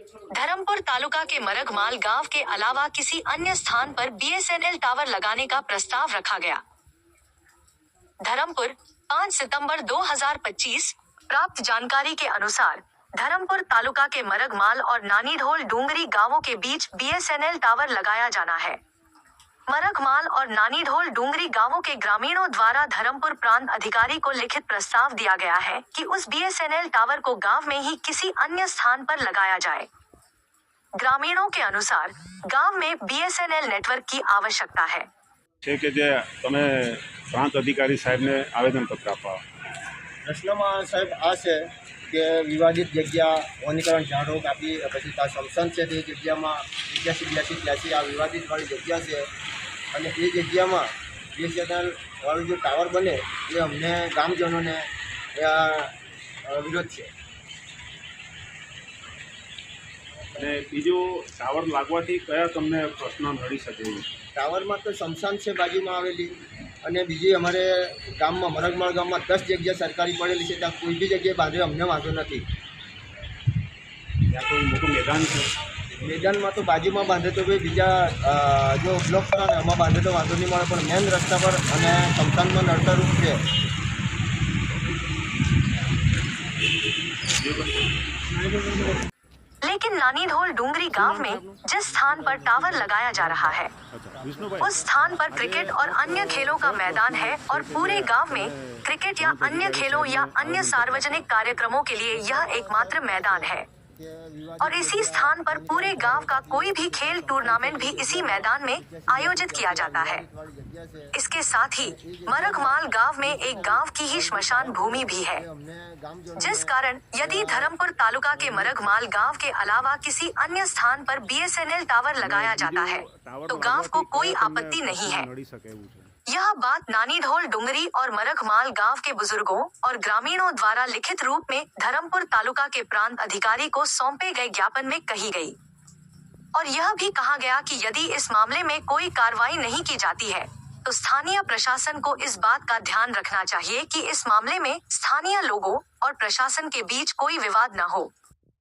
धर्मपुर तालुका के मरगमाल गांव के अलावा किसी अन्य स्थान पर BSNL टावर लगाने का प्रस्ताव रखा गया। धर्मपुर 5 सितंबर 2025। प्राप्त जानकारी के अनुसार धर्मपुर तालुका के मरगमाल और नानीढोल डूंगरी गांवों के बीच BSNL टावर लगाया जाना है। मरगमाल और नानीढोल डूंगरी गांवों के ग्रामीणों द्वारा धर्मपुर प्रांत अधिकारी को लिखित प्रस्ताव दिया गया है कि उस BSNL टावर को गांव में ही किसी अन्य स्थान पर लगाया जाए। ग्रामीणों के अनुसार गांव में BSNL नेटवर्क की आवश्यकता है। તમે પ્રાંત અધિકારી સાહેબને આવેદનપત્ર આપવા પ્રશ્નમાં સાહેબ આ છે કે વિવાદિત જગ્યા વનીકરણ ઝાડો કાપી પછી ત્યાં સમસન છે તે જગ્યામાં 81-82 આ વિવાદિતવાળી જગ્યા છે અને એ જગ્યામાં BSNL વાળું જો ટાવર બને એ અમને ગામજનોને વિરોધ છે। અને બીજો ટાવર લાગવાથી કયા તમને પ્રશ્ન નડી શકે? ટાવરમાં તો સમસાન છે બાજુમાં આવેલી અને બીજી અમારે ગામમાં મરગમાળ ગામમાં 10 જગ્યા સરકારી પડેલી છે, ત્યાં કોઈ બી જગ્યાએ બાંધે અમને વાંધો નથી। ત્યાં કોઈ મોટું મેદાન છે? મેદાનમાં તો બાજુમાં બાંધે તો ભાઈ બીજા જો બ્લોક કરો ને એમાં બાંધે તો વાંધો નહીં મળે, પણ મેન રસ્તા પર અને સમસાનમાં નડતરરૂપ છે। लेकिन नानीढोल डूंगरी गांव में जिस स्थान पर टावर लगाया जा रहा है उस स्थान पर क्रिकेट और अन्य खेलों का मैदान है और पूरे गांव में क्रिकेट या अन्य खेलों या अन्य सार्वजनिक कार्यक्रमों के लिए यह एकमात्र मैदान है और इसी स्थान पर पूरे गांव का कोई भी खेल टूर्नामेंट भी इसी मैदान में आयोजित किया जाता है। इसके साथ ही मरगमाल गांव में एक गांव की ही श्मशान भूमि भी है, जिस कारण यदि धर्मपुर तालुका के मरगमाल गांव के अलावा किसी अन्य स्थान पर BSNL टावर लगाया जाता है तो गांव को कोई आपत्ति नहीं है। यह बात नानीढोल डूंगरी और मरगमाल गांव के बुजुर्गों और ग्रामीणों द्वारा लिखित रूप में धर्मपुर तालुका के प्रांत अधिकारी को सौंपे गए ज्ञापन में कही गई और यह भी कहा गया कि यदि इस मामले में कोई कार्रवाई नहीं की जाती है तो स्थानीय प्रशासन को इस बात का ध्यान रखना चाहिए कि इस मामले में स्थानीय लोगों और प्रशासन के बीच कोई विवाद न हो।